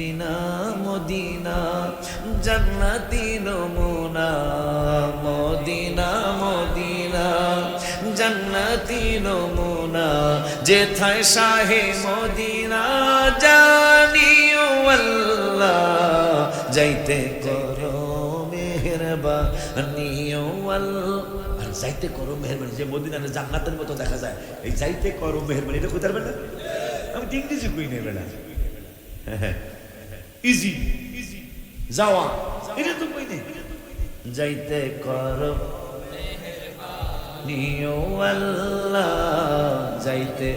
Medina Medina জান্নাতি নমুনা Medina Medina জান্নাতি নমুনা যেথায় শাহে মদিনা জানিও আল্লাহ যাইতে করো মেহেরবানি আল্লাহ আর যাইতে করো মেহেরবানি যে মদিনার জান্নাতের মতো দেখা যায় এই যাইতে করো মেহেরবানি এটা কইতে পারবেন না আমি ইংরেজি কই নেই বেটা ইজি যাওয়া এটা তো কই নেই যাইতে করো নিও আল্লাহ যাইতে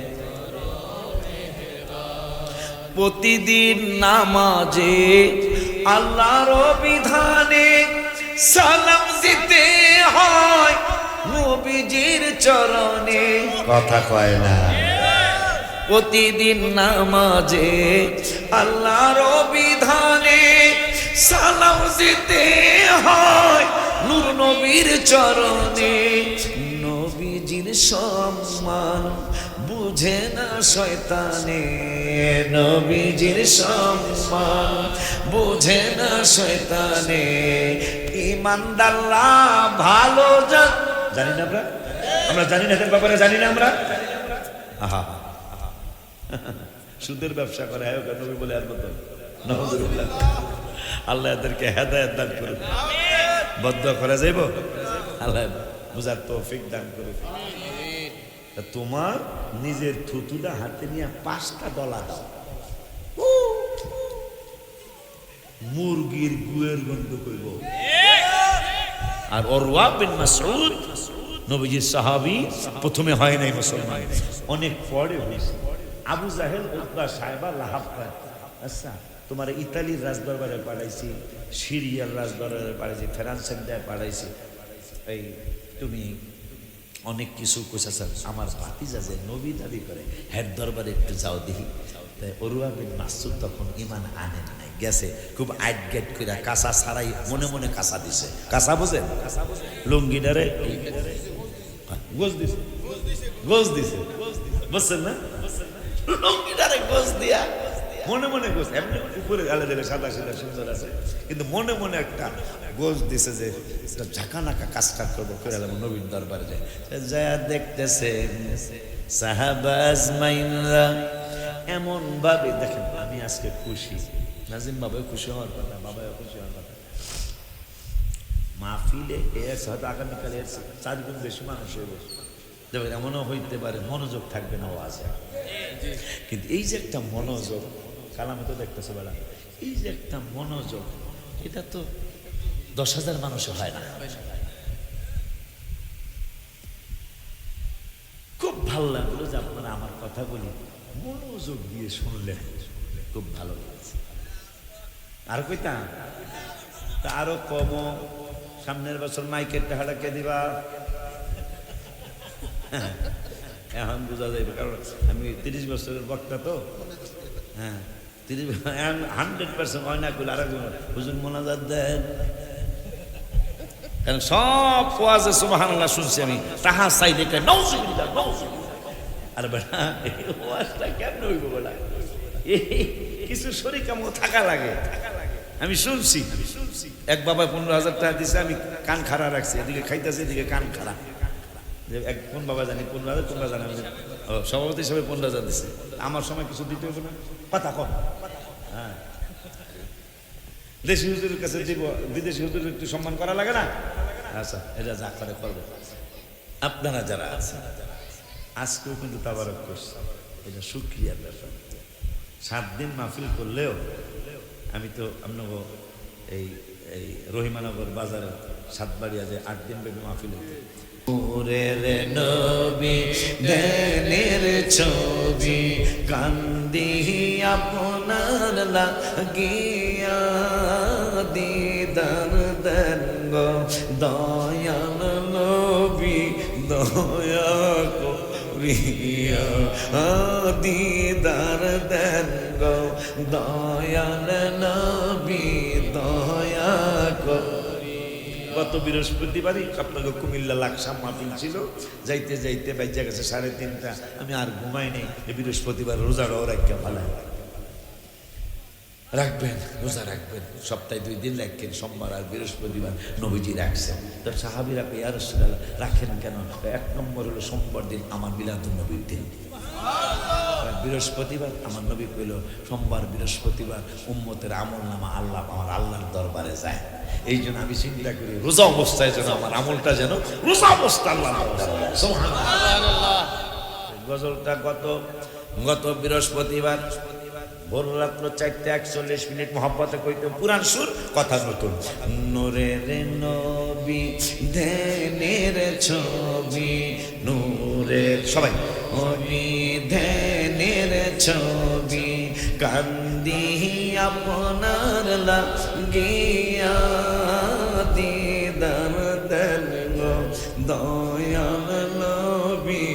প্রতিদিন নামাজে আল্লাহর বিধানে সালাম দিতে হয় নবীজির চরণে কথা কয় না প্রতিদিন নামাজে আল্লাহর বিধানে সালাম দিতে হয় নূর নবীর চরণে নবীজির সম্মান বুঝে না শয়তানে নবীজির সম্মান বুঝে না শয়তানে ঈমানদাররা ভালো জানি না আমরা জানি না এর ব্যাপারে জানি না আমরা আহা সুদের ব্যবসা করে আয়োগ নবী বলে আর মতো নাউযুবিল্লাহ আল্লাহ এদেরকে হেদায়েত দান করুন আমিন বদদুয়া করা যাইব আল্লাহ বুঝার তৌফিক দান করুন আমিন তোমার নিজের থুতুটা হাতে নিয়ে 5টা ডলা দাও মুরগির গুয়ের গন্ধ কইব আর উরওয়া বিন মাসউদ নবীজির সাহাবী প্রথমে হয় নাই মুসলমান অনেক পরে হইছে আবু জাহেল উতবা সাহেবা লাহাব খান আচ্ছা তোমার ইতালির রাজদরবারে পাঠাইছি সিরিয়ার রাজদরবারে পাঠাইছি ফ্রান্সের দেয় পাঠাইছি এই তুমি অনেক কিছু কোশাসার আমার ভাতিজা যে নবী দাবি করে হেড দরবারে একটু যাও দেখি তাই উরওয়া বিন মাসউদ তখন ঈমান আনেন নাই গেছে খুব আইট গেট করে কাঁচা ছাড়াই মনে মনে কাঁচা দিছে কাঁচা বোঝেন লুঙ্গিটারে গোজ দিছে বুঝছেন না লুঙ্গিটারে গোজ দিয়া মনে মনে গোজ এমনি উপরে গালে দিলে সাদা সাদা সুন্দর আছে কিন্তু মনে মনে একটা গোজ দিছে যে ঝাঁকানাকা কাজটা করবো করে নবীন দরবারে যায় যা দেখতেছে সাহাবা আজমাইনরা এমন ভাবে দেখেন আমি আজকে খুশি নাজিম বাবাও খুশি হওয়ার কথা বাবাও খুশি হওয়ার কথা মাহফিলে এর হয়তো আগামীকালে 4 গুণ বেশি মানুষ হইব দেখবেন এমনও হইতে পারে মনোযোগ থাকবে না ওয়াজে কিন্তু এই যে একটা মনোযোগ কালামে তো দেখতেছে বেলা এই যে একটা মনোযোগ এটা তো 10,000 মানুষে হয় না খুব ভালো লাগলো যে আপনারা আমার কথাগুলি মনোযোগ দিয়ে শুনলেন খুব ভালো লাগছে আর কইতাম তা আরো কম সামনের বছর মাইকের টাকাটা কে দিবা এখন বোঝা যাবে কারণ আমি 30 বছরের বক্তা তো হ্যাঁ 100% হয় না করলে আরেকজন হুজুর মোনাজাত দেন কারণ সব ওয়াজে সুবহানাল্লাহ শুনছি আমি তাহা চাই দেখে নাউযুবিল্লাহ আর বেটা ওয়াজটা কেমন হইব বলা কিছু শরীর কেমন থাকা লাগে আমি শুনছি এক বাবা 15,000 টাকা দিছে আমি কান খাড়া রাখছি এদিকে খাইতেছে এদিকে কান খাড়া এক কোন বাবা জানি 15,000 তোমরা জানো সভাপতি হিসাবে 15,000 দিছে আমার সময় কিছু দিতে হবে না কথা কম হ্যাঁ দেশি হুজুরের কাছে দিব বিদেশি হুজুরের একটু সম্মান করা লাগে না আচ্ছা এটা যা করে করবে আপনারা যারা আছেন আজকেও কিন্তু তাবারক করছে এটা শুকরিয়ার ব্যাপার 7 দিন মাহফিল করলেও আমি তো আপনাকে এই রহিমানগর বাজারে সাতবাড়িয়া যে 8 দিন ব্যাপী মাহফিল হতো নূরের নবী দেনের ছবি কান্দি আপনার লাগিয়া দিদার দেন গো দয়াল নবী দয়া করিয়া দিদার দেন গো দয়াল নবী দয়া গত বৃহস্পতিবারই আপনাকে কুমিল্লা লাকসাম মাহফিল ছিল যাইতে যাইতে বাইজা গেছে 3:30 আমি আর ঘুমাই নেই বৃহস্পতিবার রোজাটাও রাখিয়া ভালো রাখবেন, রোজা রাখবেন, সপ্তাহে 2 দিন রাখেন, সোমবার আর বৃহস্পতিবার নবীজি রাখছেন। তো সাহাবীরা ইয়া রাসূলুল্লাহ রাখেন কেন? 1 নম্বর হলো সোমবার দিন আমার মিলাদুন নবীর দিন, বৃহস্পতিবার আমার নবী কইল সোমবার বৃহস্পতিবার উম্মতের আমল নামা আল্লাহ আমার আল্লাহর দরবারে যায়। এই জন্য আমি চিন্তা করি রোজা অবস্থায় যেন আমার আমলটা যেন রোজা অবস্থা আল্লাহর দরবারে। সুবহানাল্লাহ। গজলটা গত বৃহস্পতিবার ভোর রাত্র 4:41 মোহাব্বতে কইতে পুরান সুর, কথা নতুন। নূরের নবী ধ্যানের ছবি, নূরের সবাই নবী ধ্যানের ছবি, কান্দি আপনার লাগিয়া দিদার দেন গো দয়াল নবী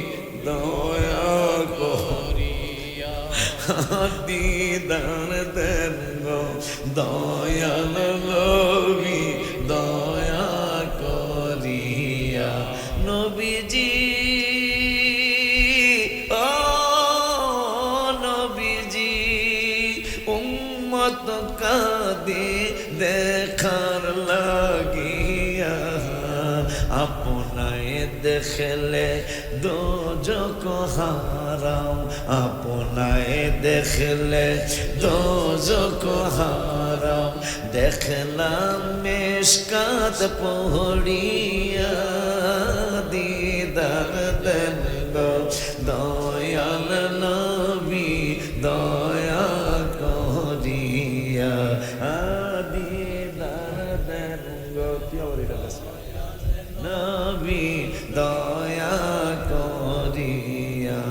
দয়া করিয়া, দিদার দেন গো দয়াল নবী দয়া করিয়া। নবীজি ও নবীজি উম্মত কাঁদে দেখার লাগিয়া, আপনায় দেখলে দোজখ হারাম, আপনায় দেখলে দোজখ হারাম, দেখলাম মেশকাত পড়িয়া, দিদার দেন গো দয়াল নবী দয়া করিয়া, দিদার দেন গো নবী দয়া করিয়া।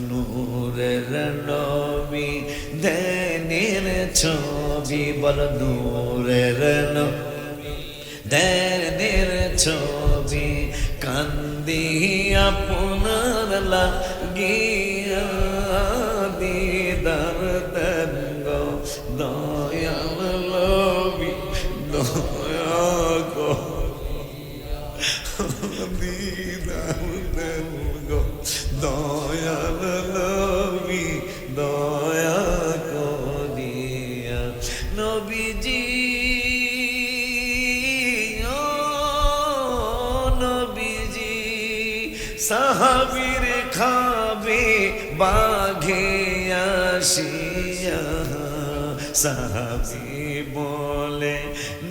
নূরের নবী ধ্যানের ছবি, বল নূরের নবী ধ্যানের ছবি, কান্দি আপনার লাগিয়া, দিদার দেন গো দয়াল নবী দয়া করিয়া, দিদার দেন গো দয়াল নবী দয়া করিয়া। নবীজি ও নবীজি সাহাবীর খাবে বাঘে আসিয়া, সাহাবী বলে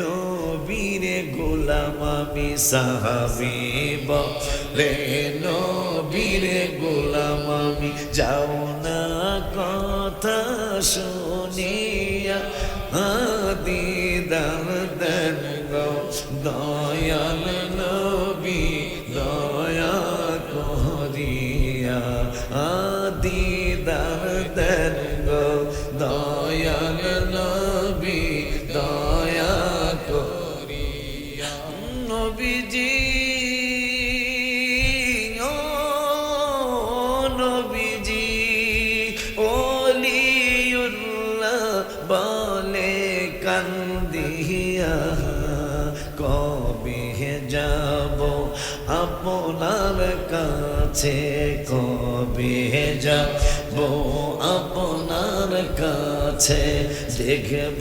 নবীর গোলাম আমি, সাহাবী বলে নবীর গোলাম আমি, যাও না কথা শুনিয়া, দিদার দেন গো দয়াল নবী দয়া করিয়া, দিদার দেন গো দয়াল নবী দয়া করিয়া। নবীজি ও নবীজি ওলিউল্লাহ বলে কান্দিয়া, কবে যাব আপনার কাছে, কবে যাব আপনার কাছে, দেখব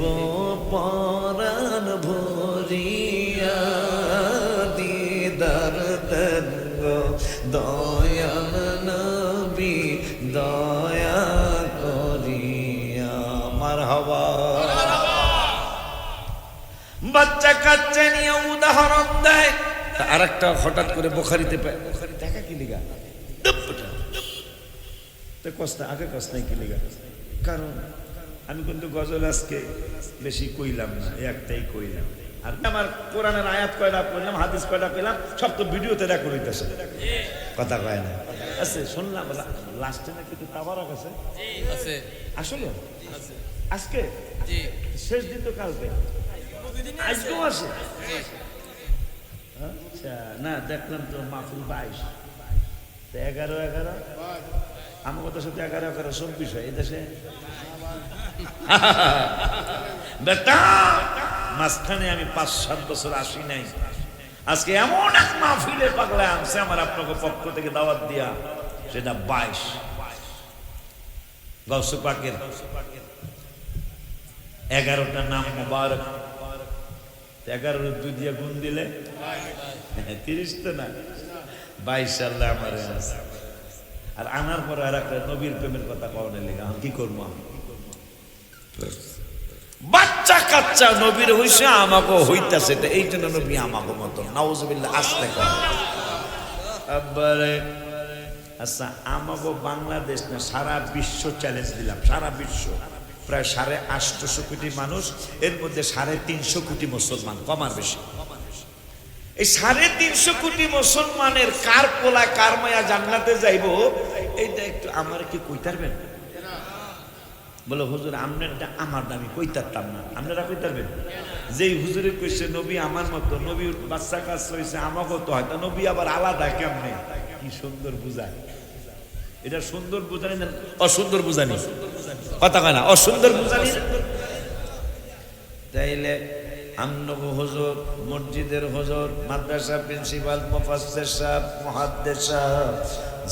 পরাণ ভরিয়া, দিদার দেন গো দয়াল নবী দয়া করিয়া। মারহাবা। বাচ্চা কাচ্চা নিয়ে উদাহরণ দেয়, আর একটা হঠাৎ করে বুখারীতে বুখারী দেখা কি লিগা তো কষ্ট আগে কষ্ট নাই কি লিগা, কারণ আমি কিন্তু গজল আজকে বেশি কইলাম না, একটাই কইলাম। আর আমার কোরআনের আয়াত কয়টা কইলাম, হাদিস কয়টা কইলাম, সব তো ভিডিওতে রেকর্ড হইতেছে, কথা কয় না। আচ্ছা শুনলাম লাস্টে নাকি তো তাবারক আছে, আসলে আজকে শেষ দিন তো কালকে, আজকেও আছে। আচ্ছা না দেখলাম তো মাহফিল 22 11 আমার কথা সত্যি 11-11-24 হয় এই দেশে। বেটা মাঝখানে আমি 5-7 বছর আসি নাই, আজকে এমন এক মাহফিলে পাগলা আনছে আমার আপনাকে পক্ষ থেকে দাওয়াত দিয়া, সেটা 22 গাউসে পাকের 11টা নাম মুবারক, 11 2 দিয়ে গুণ দিলে 30 তো না 22 আল্লাহ আমার আছে। আর আনার পর আর একটা নবীর প্রেমের কথা পাওয়ার লেগে কি করবো আমি? বাচ্চা কাচ্চা নবীর হইছে, আমাকে হইতাছে, এই জন্য নবী আমাকে মতো নাউজুবিল্লাহ আসতে করে। আচ্ছা, আমাকে বাংলাদেশ না সারা বিশ্ব চ্যালেঞ্জ দিলাম, সারা বিশ্ব প্রায় 850 কোটি মানুষ, এর মধ্যে 350 কোটি মুসলমান, কম আর বেশি। এই 350 কোটি মুসলমানের কার পোলা কার মায়া জান্নাতে যাইব, এইটা একটু আমার কি কইতারবেন? বলে হুজুর আপনারটা আমার দামি কইতারতাম না, আপনারা কইতারবেন? যেই হুজুরে কইছে নবী আমার মতো, নবীর বাচ্চা কাজ হয়েছে আমাকে তো হয়তো, নবী আবার আলাদা কেমনে? কি সুন্দর বুঝায়, এটা সুন্দর বুঝানি না অসুন্দর বুঝানি? কথা কয় না, অসুন্দর বুঝানি। তাইলে আমনগো হুজুর, মসজিদের হুজুর, মাদ্রাসা প্রিন্সিপাল, মুফাসসির সাহেব, মুহাদ্দিস সাহেব,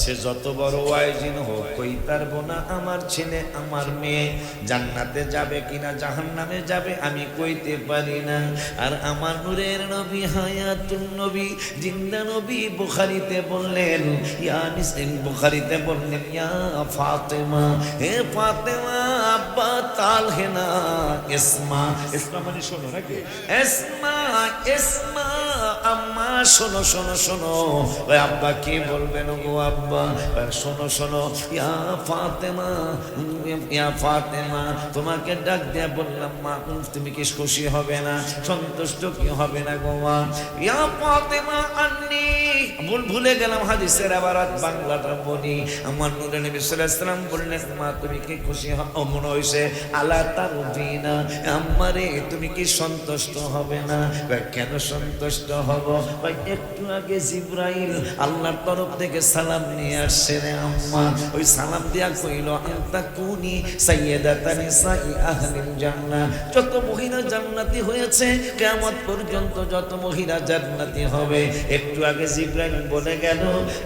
সে যত বড় ওয়াইজিন হোক, কই পারবো না আমার ছেলে আমার মেয়ে জান্নাতে যাবে কিনা জাহান্নামে যাবে আমি কইতে পারি না। আর আমার নূরের নবী হায়াতুন নবী জিন্দা নবী বুখারীতে বললেন, ইয়া নিসিন, বুখারীতে বললেন, ইয়া ফাতেমা, হে ফাতেমা, আব্বা তালহে না ইসমা, ইসমা মানে শোনো নাকি, ইসমা ইসমা, আম্মা শোনো শোনো শোনো। ওই আব্বা কি বলবেন গো আব্বা, শোনো শোনো, ইয়া ফাতেমা, ইয়া ফাতেমা, তোমাকে ডাক দিয়ে বললাম মা, তুমি কি খুশি হবে না, সন্তুষ্ট কি হবে না গো মা? ইয়া ফাতেমা আন্নি, ভুলে গেলাম হাদিসের আবার বাংলাটা বলি। আমার নূরে নবী সাল্লাল্লাহু আলাইহি ওয়াসাল্লাম বললেন, মা তুমি কি খুশি হও? মনে হইছে আলা তারদিনা, আম্মারে তুমি কি সন্তুষ্ট হবে না? কেন সন্তুষ্ট হব? একটু আগে জিবরাইল আল্লাহর তরফ থেকে সালাম নিয়ে আসছে রে আম্মা, ওই সালাম দিয়া কইল, আনতা কুনি সাইয়্যিদাতান নিসাই আহলিল জান্নাহ, যত মহিলা জান্নাতি হয়েছে কিয়ামত পর্যন্ত যত মহিলা জান্নাতি হবে, একটু আগে জিবরাইল বলে গেল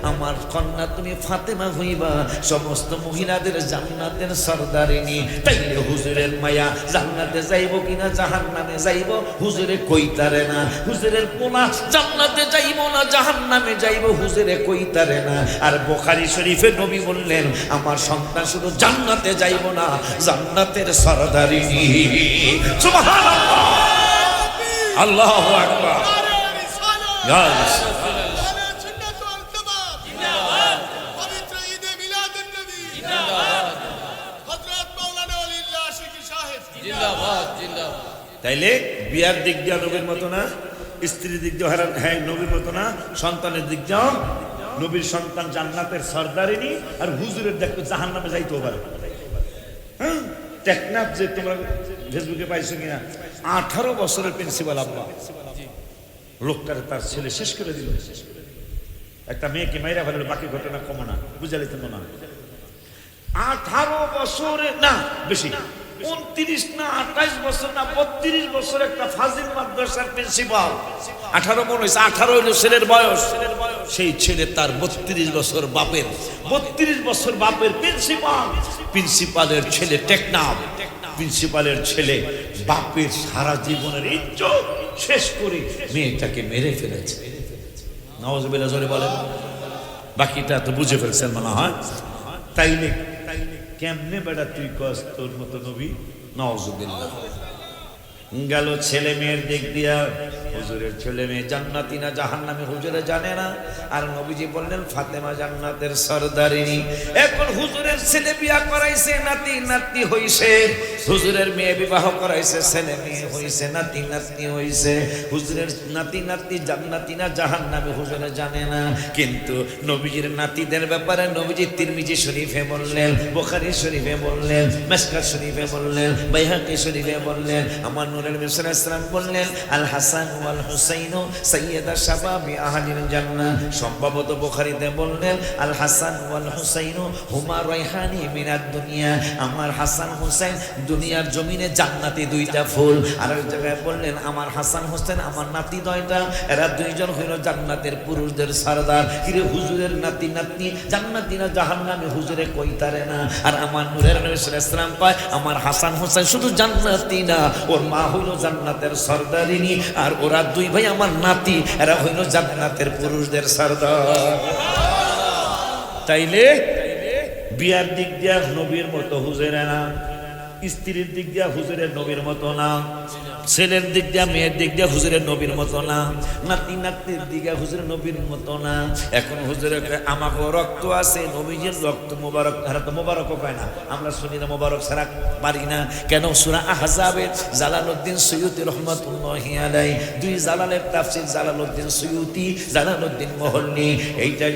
আমার কন্যা তুমি ফাতেমা হইবা সমস্ত মহিলাদের জান্নাতের সরদারিনী। তাইলে হুজুরের মায়া জান্নাতে যাইব কিনা জাহান্নামে যাইব হুজুরে কইতারে না, হুজুরের পোলা জান্নাতে যাইব না জাহান্নামে যাইব হুজুরে কইতারে না। আর বুখারী শরীফে নবী বললেন, আমার সন্তান শুধু জান্নাতে যাইব না জান্নাতের সরদারিনী। সুবহানাল্লাহ, আল্লাহু আকবার। ইয়া তাইলে বিয়ার দিক দিয়ে নবীর মতো না, স্ত্রীর দিক দিয়ে হ্যাঁ নবীর মতো না, সন্তানের দিক দিয়েও নবীর সন্তান জান্নাতের সরদারিনী। আর হুজুরের দেখো জাহান্নামে যাইতেও পারে। হ্যাঁ, টেকনাফ যে তোমরা ফেসবুকে পাইছো কিনা, 18 বছরের প্রিন্সিপাল আব্বা, লোকটারে তার ছেলে শেষ করে দিল। একটা মেয়েকে মাইরা ফেলল, বাকি ঘটনা কমো না, বুঝালি তো না। 18 বছরে না বেশি, 29 না 28 বছর না 32 বছর একটা ফাজিল মাদ্রাসার প্রিন্সিপাল। 18 মনে হয়েছে, 18 হইল ছেলের বয়স। সেই ছেলে তার 32 বছর বাপের, 32 বছর বাপের প্রিন্সিপাল। প্রিন্সিপালের ছেলে টেকনাফ, প্রিন্সিপালের ছেলে বাপের সারা জীবনের ইজ্জত শেষ করে মেয়েটাকে মেরে ফেলেছে। নাউজুবিল্লাহ জোরে বলেন। বাকিটা তো বুঝে ফেলছেন মনে হয়। তাইলে কেমনে বেটা তুই কস তোর মতো নবী? নাউজুবিল্লাহ। গেল ছেলে মেয়ের দিক দিয়া, হুজুরের ছেলে মেয়ে জান্নাতি না জাহান্নামী হুজুরে জানে না। আর নবীজি বললেন ফাতেমা জান্নাতের সরদারিনী। এখন হুজুরের ছেলে বিয়া করাইছে, নাতি নাতনি হইছে, হুজুরের মেয়ে বিবাহ করাইছে, ছেলে মেয়ে হইছে, নাতি নাতনি হইছে। হুজুরের নাতি নাতনি জান্নাতি না জাহান্নামী হুজুরে জানে না। কিন্তু নবীজির নাতিদের ব্যাপারে নবীজি তিরমিজি শরীফে বললেন, বুখারী শরীফে বললেন, মিশকাত শরীফে বললেন, বাইহাকী শরীফে বললেন, আমার নূরের নবী সাল্লাল্লাহু আলাইহি ওয়াসাল্লাম বললেন আল হাসান ওয়াল হুসাইন সাইয়্যিদা শাবাবি আহলিল জান্নাহ। সম্ভবত বুখারীতে বললেন আল হাসান ওয়াল হুসাইন হুমা রাইহানি মিনাদ দুনিয়া, আমার হাসান হুসাইন দুনিয়ার জমিনে জান্নাতি দুইটা ফুল। আর এক জায়গায় বললেন আমার হাসান হোসেন আমার নাতি দয়টা, এরা দুইজন হইল জান্নাতের পুরুষদের সরদার। কিরে হুজুরের নাতি নাতনি জান্নাতি না জাহান্নামী, হুজুরে কইতারে না। আর আমার নূরের নবী সাল্লাল্লাহু আলাইহি ওয়াসাল্লাম কয় আমার হাসান হোসেন শুধু জান্নাতি না, ওর মা হইল জান্নাতের সরদারিনী, আর ওরা দুই ভাই আমার নাতি, এরা হইল জান্নাতের পুরুষদের সরদার। তাইলে বিয়ার দিক দিয়া নবীর মতো হুজুরে না, স্ত্রীর দিক দিয়া হুজুরের নবীর মতো না, ছেলের দিক দিয়া মেয়ের দিক দিয়া হুজুরের নবীর মতো না, নাতি নাতির দিকে হুজুরের নবীর মতো না। এখন হুজুরের আমাকে রক্ত আছে, নবীজির রক্ত মোবারক, এরা তো মোবারকও পায় না, আমরা শুনি না মোবারক ছাড়া পারি না কেন? সূরা আহজাবে জালালউদ্দিন সুয়ুতী রহমাতুল্লাহি আলাইহি, দুই জালালের তাফসীর জালালউদ্দিন সুয়ুতী, জালালউদ্দিন মহল্লি,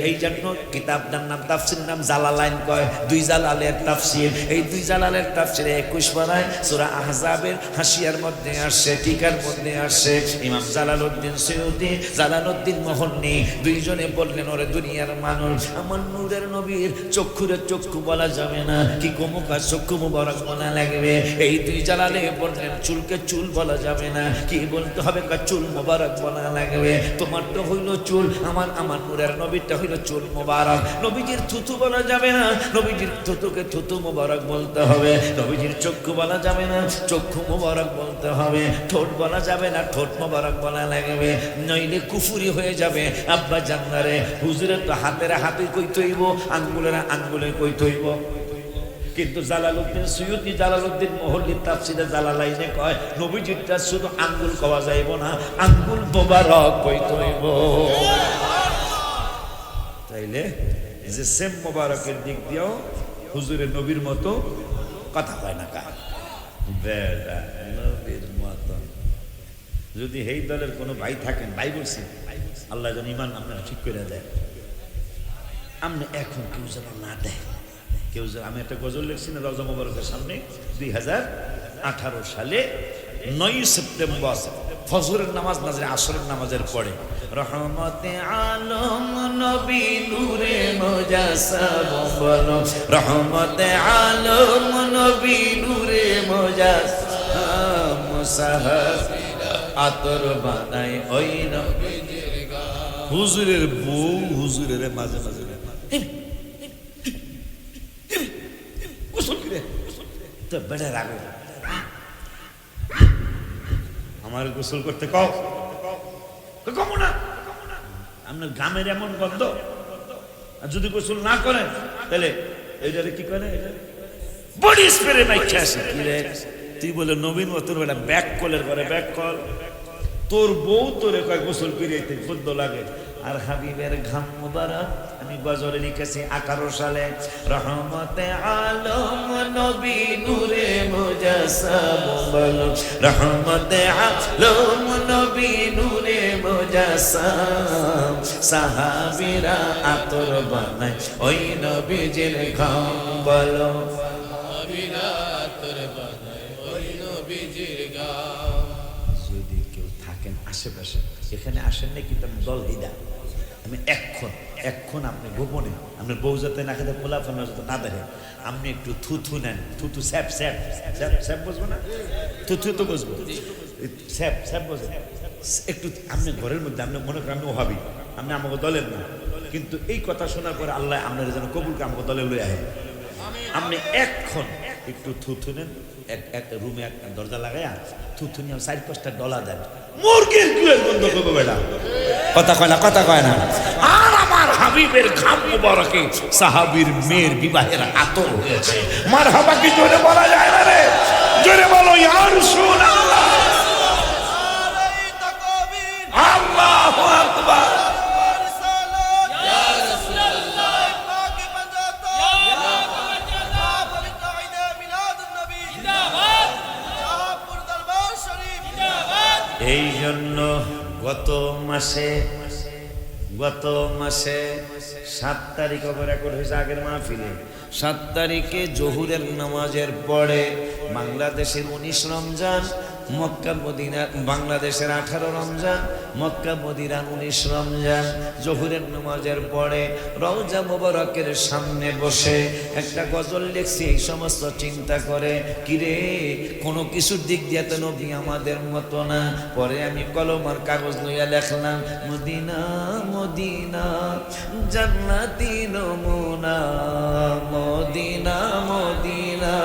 এই জন্য কিতাবটার নাম তাফসীরের নাম জালালাইন কয়, দুই জালালের তাফসীর। এই দুই জালালের তাফসীরে 21 পারায় সূরা আহজাবের হাসিয়ার মধ্যে আসে, টিকার মধ্যে আসে ইমাম জালালউদ্দিন সুয়ুতী, জালালউদ্দিন মহল্লি দুইজনে বললেন ওরে দুনিয়ার মানুষ, আমার নূরের নবীর চক্ষুরে চক্ষু বলা যাবে না, কি কমুকা চক্ষু মুবারক বলা লাগবে। এই দুই জালালে বললেন চুলকে চুল বলা যাবে না, কি বলতে হবে, চুল মুবারক বলা লাগবে। তোমার তো হইল চুল, আমার নূরের নবীরটা হইল চুল মুবারক। নবীজির থুতু বলা যাবে না, নবীজির থুতুকে থুতু মুবারক বলতে হবে। নবীজির চক্ষু বলা যাবে না, চক্ষু মুবারক বলতে হবে। ঠোঁট বলা যাবে না, ঠোঁট মোবারক বলা লাগবে, নইলে কুফুরি হয়ে যাবে। আব্বা জান্নারে হুজুরের তো হাতের হাতে কই তৈব, আঙ্গুলের আঙ্গুলে কই তৈব। কিন্তু জালালউদ্দিন সুয়ুতী, জালালউদ্দিন মহল্লির তাফসীরে জালালাইনে কয় নবীজিটা শুধু আঙ্গুল কওয়া যাইব না, আঙ্গুল মোবারক কই তৈব। তাইলে যে সেম মোবারকের দিক দিয়েও হুজুরের নবীর মতো কথা হয় না কার বেটা নবীর মতো। যদি এই দলের কোনো ভাই থাকেন, ভাই বলছি আল্লাহ যেন ইমান আপনারা ঠিক করে দেয়। আপনি এখন কেউ যেন না দেয়, কেউ যেন, আমি একটা গজল লিখছি না রওজা মোবারকের সামনে 2018 সালে 9 সেপ্টেম্বর ফজরের নামাজ নাজরে আসরের নামাজের পরে রহমতে আলম নবী নূরে মুজাসসাম বলো, রহমতে আলম নবী নূরে মুজাসসাম মুসাহাবিরা আতর বানায় ওই নবীজির গান। হুজুরের বউ হুজুরের মাঝে মাঝে গোসল করে তো বেড়ে রাখো, আমার গোসল করতে কও কমো না, আপনার গ্রামের এমন গন্ধ। আর যদি গোসল না করেন তাহলে এইটারে কি করে, বডি স্প্রে মাইখা আসে। কি রে তুই বলে নবীন তোর বেটা ব্যাক কলের করে ব্যাক কল, তোর বউ তোরে কয় গোসল করে বদ্ধ লাগে। আর হাবিবের ঘাম মুবারক আমি গজলে লিখেছি 18 সালে, রহমতে আলম নবী নূরে মুজাসসাম বলো, রহমতে আলম নবী নূরে মুজাসসাম সাহাবীরা আতর বানায় ওই নবীজির ঘাম বলো, সাহাবীরা আতর বানায় ওই নবীজির ঘাম। যদি কেউ থাকেন আশেপাশে, এখানে আসেন নাকি তার দল দিদা, আমি এখন আপনি গোপনে আপনার বউ যাতে না খেতে পোলা ফোলা যাতে না দেখে, আপনি একটু থুথু নেন, থুথু স্যাপ স্যাপ স্যাপ স্যাপ বসবো না, থুথু তো বসবো, স্যাপ স্যাপ বসবো একটু। আপনি ঘরের মধ্যে আপনি মনে করেন আপনি ওহাবি, আপনি আমাকে দলের না, কিন্তু এই কথা শোনার পরে আল্লাহ আপনার যেন কবুলকে আমাকে দলে লই আহে। আপনি এখন একটু থুথু নেন, এক রুমে একটা দরজা লাগাইয়া থুথু নিয়ে 4-5টা ডলা দেন, মুরগির কুয়ের বন্ধ করবো বেটা, কথা কয় না, কথা কয় না। আর আমার হাবিবের ঘাম মুবারকে সাহাবীর মেয়ের বিবাহের আতর হয়েছে। মারহাবা কি জোরে বলা যায় না রে? জোরে বলো ইয়া রাসূলুল্লাহ, আল্লাহু আকবার। এই জন্য গত মাসে 7 তারিখ রেকর্ড হয়েছে আগের মাহফিলে, 7 তারিখে জোহরের নামাজের পরে বাংলাদেশের 19 রমজান মক্কা মদিনা বাংলাদেশের 18 রমজান, মক্কা মদিনার 19 রমজান। জোহরের নামাজের পরে রওজা মুবারকের সামনে বসে একটা গজল লিখছি। এই সমস্ত চিন্তা করে কিরে কোনো কিছুর দিক দিয়ে তো নবী আমাদের মতো না। পরে আমি কলম আর কাগজ লইয়া লেখলাম, মদিনা মদিনা জান্নাতি নমুনা, মদিনা মদিনা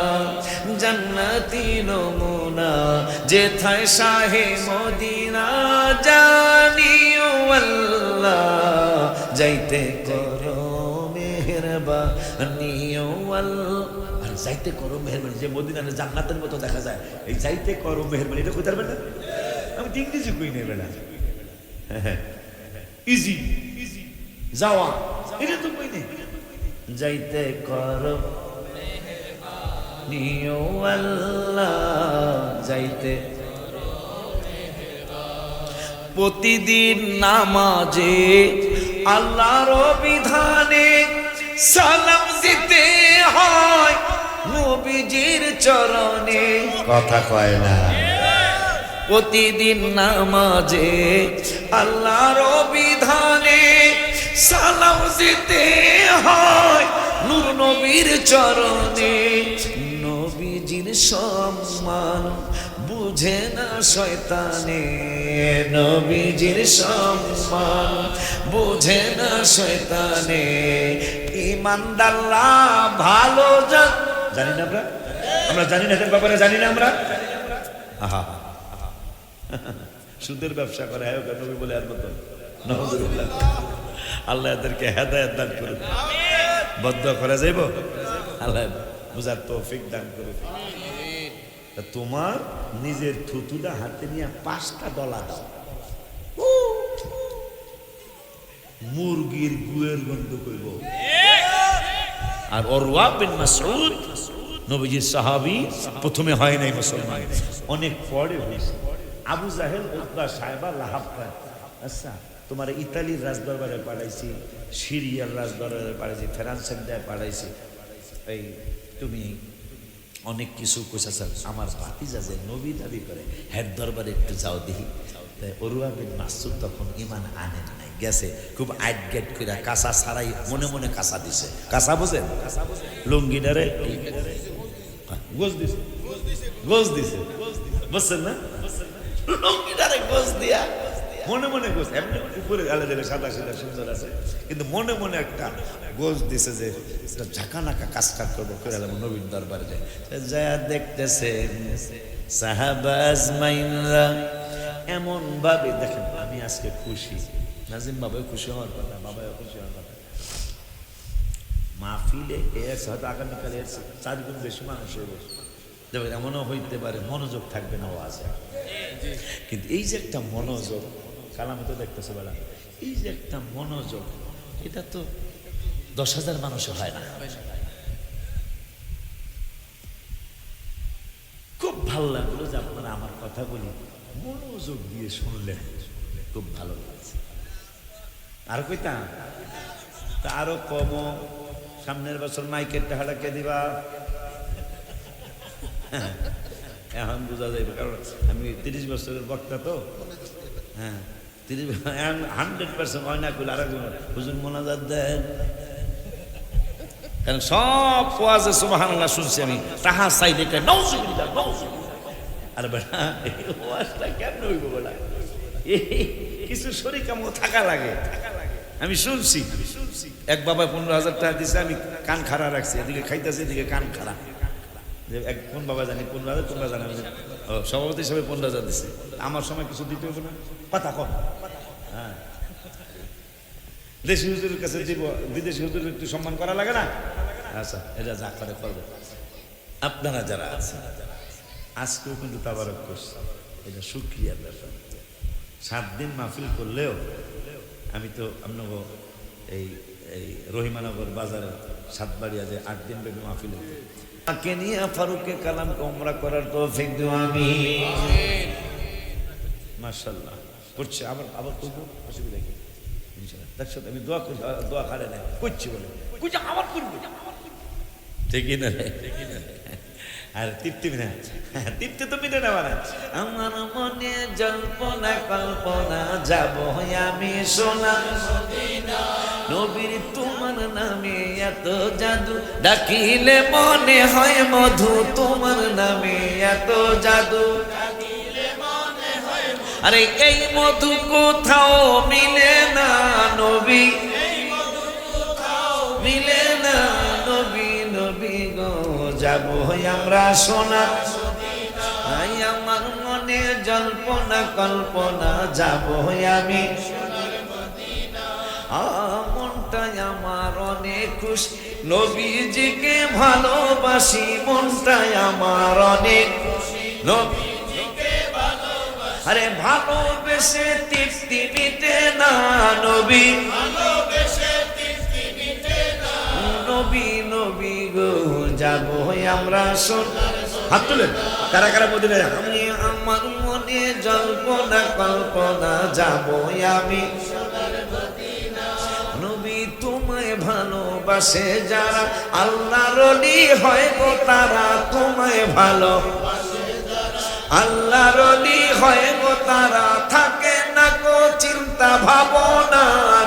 জান্নাতি নমুনা, যেথায় শাহে মদিনা জানিও আল্লাহ, যাইতে করো মেহেরবানি আল্লাহ। আর যাইতে করো মেহেরবানি, যে মদিনা জান্নাতের মতো দেখা যায়, এই যাইতে করো মেহেরবানি এটা কইতে পারবেন না? আমি তো ইংরেজি কই নেই বেলা, ইজি যাওয়া এটা তো কই নেই। যাইতে করো নিও আল্লাহ, যাইতে প্রতিদিন নামাজে আল্লাহর বিধানে সালাম দিতে হয় নবীজির চরণে। কথা কয় না? প্রতিদিন নামাজে আল্লাহর বিধানে সালাম দিতে হয় নূর নবীর চরণে। নবীজির সম্মান বুঝে না শয়তানে, নবীজির সম্মান বুঝে না শয়তানে। ইমানদাল্লাহ ভালো জানি না আমরা, আমরা জানি না এদের ব্যাপারে, জানি না আমরা। আহা সুদের ব্যবসা করে নবী বলে আর মতো। আল্লাহ এদেরকে হেদায়েত দান করুন। বদ্ধ করা যাইব, আল্লাহ বুঝার তৌফিক দান করুন। তোমার নিজের থুতুটা হাতে নিয়ে 5টা ডলা দাও, মুরগির গুয়ের গন্ধ করব। আর উরওয়া বিন মাসউদ নবীজির সাহাবী, প্রথমে হয় নাই মুসলমান, অনেক পরে হয়েছে। আবু জাহেল, উতবা, সাইবা, লাহাব খান, আচ্ছা তোমার ইতালির রাজদরবারে পাঠাইছি, সিরিয়ার রাজদরবারে পাঠাইছি, ফ্রান্সের দেয় পাঠাইছি, এই তুমি অনেক কিছু কইছা। আমার ভাতিজা যে নবী দাবি করে, হের দরবারে একটু যাও দেখি। উরওয়া বিন মাসউদ তখন ঈমান আনেন নাই, গেছে খুব আইট গেট কইরা কাঁচা ছাড়াই মনে মনে কাঁচা দিছে। কাঁচা বোঝেন? লুঙ্গিটারে গোজ দিছে, গোজ দিছে, বুঝছেন না? লুঙ্গিটারে গোজ দিয়া মনে মনে গোজ, এমনি উপরে গালে দিলে সাদা সাদা সুন্দর আছে, কিন্তু মনে মনে একটা গোজ দিছে যে ঝাঁকানাকা কাজটা করবো করে নবীন দরবারে যায়। দেখতেছে সাহাবা আজমাইনরা এমন ভাবে, দেখেন আমি আজকে খুশি, নাজিম বাবাও খুশি হওয়ার কথা, বাবাও খুশি হওয়ার কথা। মাহফিলে এসে হয়তো আগামীকাল এর 4 গুণ বেশি মানুষ হয়ে বসে, দেখবেন এমনও হইতে পারে মনোযোগ থাকবে না ওয়াজে, কিন্তু এই যে একটা মনোযোগ, কালামে তো দেখতেছে বেলা, এই যে একটা মনোযোগ, এটা তো 10,000 মানুষও হয় না। খুব ভালো লাগলো যে আপনারা আমার কথাগুলি মনোযোগ দিয়ে শুনলেন, খুব ভালো লাগছে। আর কইতাম তা আরো কম, সামনের বছর মাইকের টাকাটা কে দিবা? এখন বোঝা যাবে, কারণ আমি 30 বছরের বক্তা তো। হ্যাঁ 100% হয় না করলে আরেকজন হুজুর মোনাজাত দেন, কারণ সব ওয়াজে সুবহানাল্লাহ শুনছি আমি, তাহা চাইলে নাউজুবিল্লাহ নাউজুবিল্লাহ। আর বেটা এই ওয়াজটা কেমন হইব বেটা? কিছু শরীর কাম থাকা লাগে। আমি শুনছি এক বাবা 15,000 টাকা দিছে, আমি কান খাড়া রাখছি, এদিকে খাইতেছি এদিকে কান খাড়া। এক কোন বাবা জানি 15,000, তোমরা জানি সভাপতি হিসাবে 15,000 দিছে, আমার সময় কিছু দিতে হবে না, কথা কম। হ্যাঁ দেশি হুজুরের কাছে দিব, বিদেশি হুজুরের একটু সম্মান করা লাগে না? আচ্ছা এটা যা করে করবে। আপনারা যারা আছেন আজকেও কিন্তু তাবারক করছে, এটা শুকরিয়ার ব্যাপার। 7 দিন মাহফিল করলেও আমি তো আপনাকে এই রহিমানগর বাজারে সাতবাড়িয়া যে 8 দিন ব্যাপী মাহফিল হতো, তাকে নিয়ে ফারুকে কালামকে উমরা করার তৌফিক দিও আমিন। মাশাআল্লাহ করছে, আবার করবো, অসুবিধা কি? ইনশাআল্লাহ দেখছো আমি দোয়া করি, দোয়া খারে না করছি বলে আমার করবো, ঠিকই না? আর তৃপ্তি না, তৃপ্তি তো মিটে না মানে। আমার মনে জল্পনা কল্পনা যাব আমি সোনার মদিনা, নবীর তোমার নামে এত জাদু, ডাকিলে মনে হয় মধু, তোমার নামে এত জাদু, আরে এই মধু কোথাও মিলে না নবী, মিলে না নবী, নবী গো যাবো আমরা সোনার মদিনা, আমার মনে জল্পনা কল্পনা যাবো আমি সোনার মদিনা, মনটাই আমার অনেক খুশি, নবীজিকে ভালোবাসি, মনটাই আমার অনেক খুশি, নবীজিকে ভালোবাসি, আরে ভালোবেসে তৃপ্তি মিটে না নবী, ভালোবেসে তৃপ্তি মিটে না নবী, নবী গো যাবো আমরা সোনার, হাত তুলেন কারা কারা মদিনায়, আমি আমার মনে জল্পনা কল্পনা যাবো আমি সোনার মদিনা, নবী তোমায় ভালোবাসে যারা, আল্লাহর ওলি হয় গো তারা, তোমায় ভালোবাসে যারা, আল্লাহর ওলি হয় গো তারা, থাকে না গো চিন্তা ভাবনা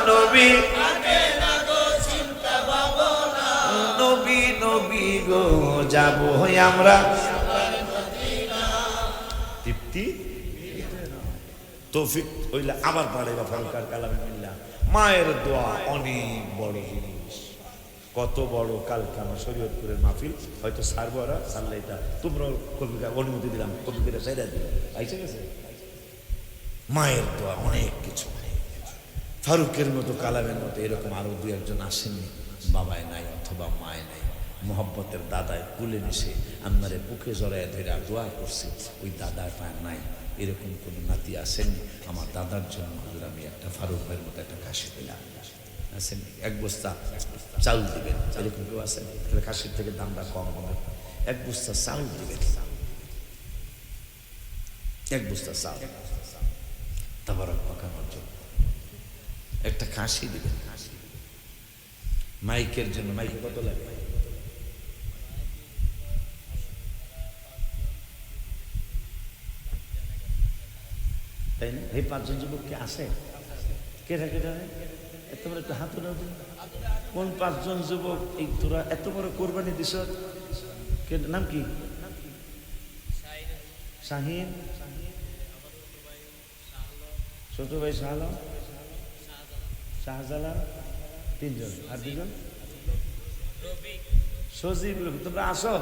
নবী, থাকে না গো চিন্তা ভাবনা নবী, নবী গো যাবো আমরা তৃপ্তি তৌফিক হইলে আবার পড়াইবা ফারুকার কালামে মিল্লা। মায়ের দোয়া অনেক বড় জিনিস, কত বড়। কালকে আমার শরীয়তপুরের মাহফিল হয়তো সারবো, ওরা সারলে এটা তোমরা কবিকে অনুমতি দিলাম, কবিকে সাইডা দিল, আইসে গেছে। মায়ের দোয়া অনেক কিছু, ফারুকের মতো কালামের মতো এরকম আরো দু একজন আসেননি, বাবায় নাই অথবা মায় নাই, মোহব্বতের দাদায় কুলে মিশে আমারে বুকে জড়ায় ধরে দোয়া করছে, ওই দাদার পায় নাই, এরকম কোনো নাতি আসেননি। আমার দাদার জন্য আমি একটা ফারুক ভাইয়ের মতো একটা কাশি দিলাম, আসেননি। এক বস্তা চাউল দিবেন, এরকম কেউ আসেন, তাহলে কাশির থেকে দামটা কম হবে। এক বস্তা চাউল দিবেন, এক বস্তা চাউল তাবারক পাকানোর জন্য, একটা কাশি দিবেন। মাইকের জন্য, মাইকে কত লাগে? তাই না? এই পাঁচজন যুবক কি আসে? কেটা কেটা এত বড় একটা হাত উঠাও। কোন পাঁচজন যুবক এই তোরা এত বড় কোরবানি দিস? নাম কি? শাহিন, ছোট ভাই শাহআলম, শাহজালাল, তিনজন, আর দুজন সজীব। তোমরা আসো,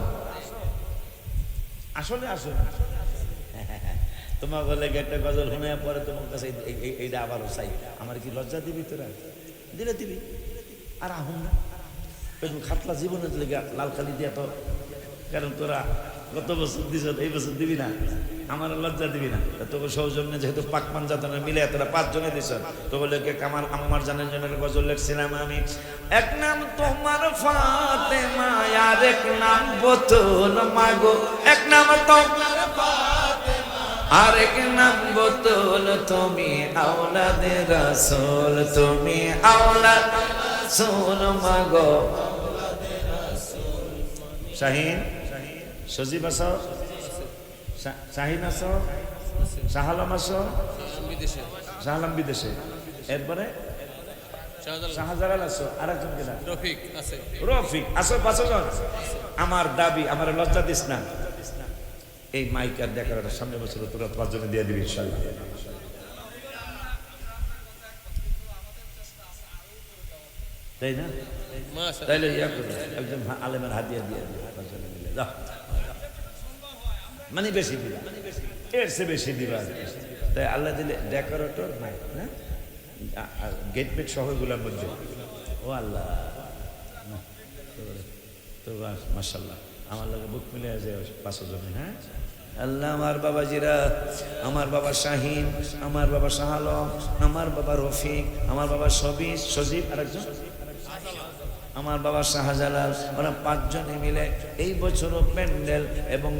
আসলে আসো। তোমার বলে একটা গজল শুনে পরে তোমার কাছে এইটা আবারও চাই, আমার কি লজ্জা দিবি? তোরা দিলে দিবি, আর আহুন না খাতলা জীবনের লেগে লালখালি দিয়া তো, কারণ তোরা গত বছর দিস, এই বছর দিবি না, আমার লজ্জা দিবি না। তোকে সৌজন্যে যেহেতু পাকমান জাতনে মিলে তোরা পাঁচজনে দিস, তো বলে আমার আম্মার জানের জন্য গজল লিখছিলাম আমি। এক নাম তোমার ফাতেমা, আর এক নাম বোতল মাগো, এক নাম তোমার ফাতেমা, আর এক নাম বোতল, তুমি আওলাদে রাসূল, তুমি আওলাদ রাসূল মাগো। শাহিন, সজীব আছো, শাহিন আছো, শাহআলম আছো, শাহআলম বিদেশে, এরপরে শাহজালাল আছো, আর একজন কিনা রফিক আছে, রফিক আছো, পাঁচজন। আমার দাবি, আমার লজ্জা দিস না, এই মাইক আর দেখার সামনে বছর তোরা পাঁচজনে দিয়ে দিবি ইনশাআল্লাহ। তাই না? তাইলে ইয়া করবে, একজন আলেমের হাদিয়া দিয়ে দিবে, পাঁচজনে মিলে যাও, মানে বেশি দিবা, এর চেয়ে বেশি দিবা। তাই আল্লাহ দিলে ডেকোরেটর নাই না, গেট পেট সহ এগুলোর মধ্যে। ও আল্লাহ, তো মাশাআল্লাহ আমার লাগে বুক মিলে আছে পাঁচজনে। হ্যাঁ আল্লাহ, আমার বাবাজিরা, আমার বাবা শাহিন, আমার বাবা শাহআলম, আমার বাবা রফিক, আমার বাবা সজীব, আর একজন আমার বাবা শাহজালাল, ওরা 5 জনে মিলে এই বছরও প্যান্ডেল এবং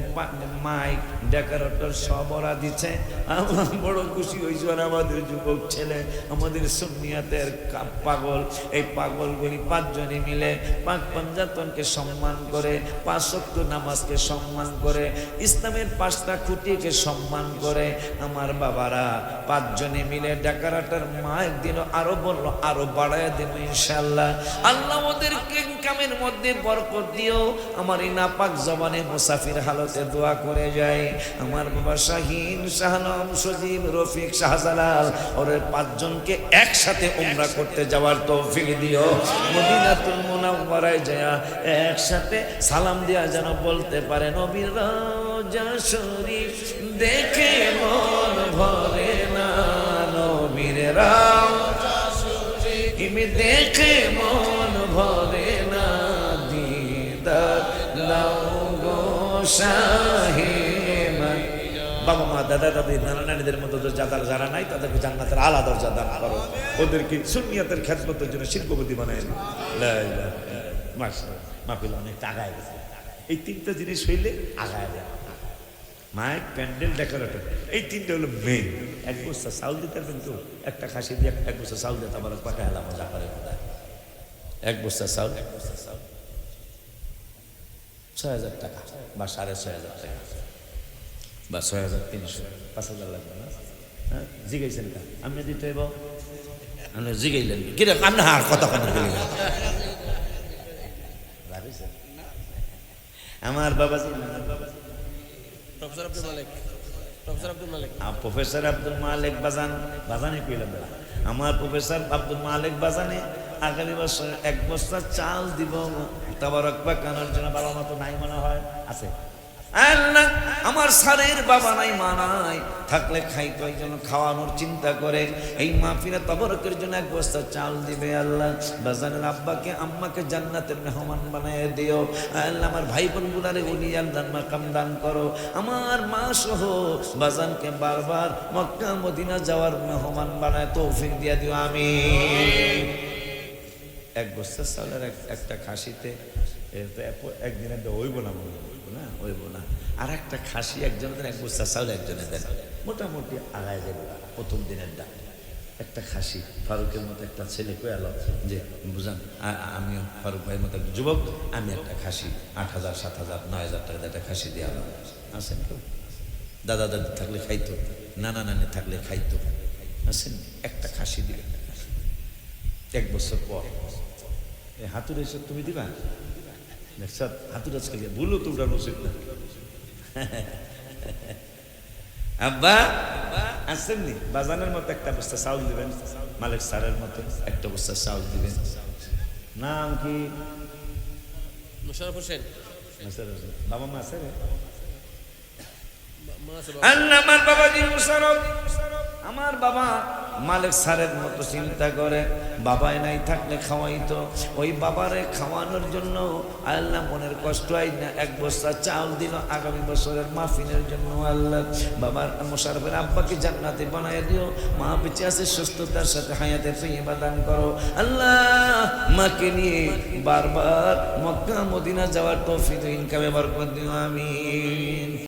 মাইক ডেকোরেটর সব ওরা দিচ্ছে। আমরা বড় খুশি হয়েছি। আর আমাদের যুবক ছেলে, আমাদের সুন্নিয়াতের পাগল, এই পাগলগুলি 5 জনে মিলে পাক পাঞ্জাতনকে সম্মান করে, 5 ওয়াক্ত নামাজকে সম্মান করে, ইসলামের 5টা খুঁটিকে সম্মান করে। আমার বাবারা 5 জনে মিলে ডেকোরেটর মাইক দিল, আরো বলল আরো বাড়ায় দেব ইনশাআল্লাহ। আল্লাহ ওদেরকে ইনকামের মধ্যে বরকত দিও। আমার এই নাপাক জবানে মুসাফির হালতে দোয়া করে যায়। আমার বাবা শাহিন, শাহনাম, সজীব, রফিক, শাহজালাল ওরে 5 জনকে একসাথে উমরা করতে যাওয়ার তৌফিক দিও। মদিনাতুল মুনাওয়ারায় যায় একসাথে সালাম দিয়া যেন বলতে পারে, নবীর রওজা শরীফ দেখে মন ভরে না, নবীর রওজা শরীফ দেখে মন ভরে না, দিদার দাও গো শাহে মদিনা। বাবা মা দাদা দাদি নানা নানিদের মতো যাদের যারা নাই তাদেরকে জান্নাতের আলা দরজা দান করো। ওদেরকে সুন্নিয়াতের খেদমতের জন্য শিল্পপতি বানায় নি। মাহফিল অনেক আগায় গেছে। এই 3টা জিনিস হইলে আগায় যায়। মাইক, প্যান্ডেল, ডেকোরেটর, এই 3টা হলো মেইন। 1 বস্তা চাউল দিতে পারবেন তো? একটা খাসি দিয়ে 1 বস্তা চাউল দিতে আমার পাকা হেলা মজা করে। 1 বস্তা চাউল 6,000 টাকা বা 6,500 টাকা বা 6,300, 5,000 লাগবে না? হ্যাঁ, জিগাইছেন কা আপনি দিতে হইব? আপনি জিগাইলেন কিরে? আপনি আর কথা কথা বলি না। আমার বাবাজি প্রফেসর আব্দুল মালিক বাজানে পেলাম। আমার প্রফেসর আব্দুল মালিক বাজানে আগামী বছর 1 বস্তা চাল দিব তাবারক পাকানোর জন্য। বাবা মা তো নাই মনে হয়, আছে? আল্লাহ, আমার স্যারের বাবা নাই মা নাই, থাকলে খাইতো, এই জন্য খাওয়ানোর চিন্তা করে এই মাহফিলে তাবারকের জন্য 1 বস্তা চাল দিবে। আল্লাহ বাজানের আব্বাকে আম্মাকে জান্নাতের মেহমান বানায় দিও। আল্লাহ আমার ভাই বোনগুলারে উনি আল্লাহর মাকাম দান করো। আমার মা সহ বাজানকে বারবার মক্কা মদিনা যাওয়ার মেহমান বানায় তৌফিক দিয়া দিও আমিন। 1 বস্তা চাউলের একটা খাসিতে একদিনে হইব না, না হইব না। আর একটা খাসি একজনের 1 বস্তা চাউল একজনে দেন, মোটামুটি আগায় যাবে। প্রথম দিনের ডাক একটা খাসি, ফারুকের মতো একটা ছেলে কয়ে আলো যে বুঝান আমিও ফারুক ভাইয়ের মতো একটা যুবক, আমি একটা খাসি 8,000, 7,000, 9,000 টাকা একটা খাসি দিয়ে আলো। আসেন কেউ? দাদা দাদি থাকলে খাইতো, নানা নানি থাকলে খাইতো। আসেন, একটা খাসি দিলে 1 বছর পর হাতুর এসে তুমি দিবা? হাতুর আজকে ভুলো তো উঠানো উচিত না। আব্বা আসেননি? বাজানের মতো 1 বস্তা চাউল দিবেন, মালিক স্যারের মতো 1 বস্তা চাউল দিবেন। নাম কি? মুশারফ হোসেন। বাবা মা আছে? আল্লাহ আমার বাবাজি মুশারফ, আমার বাবা মালিক স্যারের মতো চিন্তা করে। বাবাই নাই থাকলে খাওয়াইতো। ওই বাবারে খাওয়ানোর জন্য আল্লাহ মনের কষ্ট হয় না 1 বস্তা চাউল দিল আগামী বছরের মাহফিলের জন্য। আল্লাহ বাবার মুশারফের আব্বাকে জান্নাতে বানায় দিও। মা বেঁচে আছে, সুস্থতার সাথে হায়াতে তৈয়বা দান করো। আল্লাহ মাকে নিয়ে বারবার মক্কা মদিনা যাওয়ার তৌফিক ইনকামে বরকত দিও আমিন।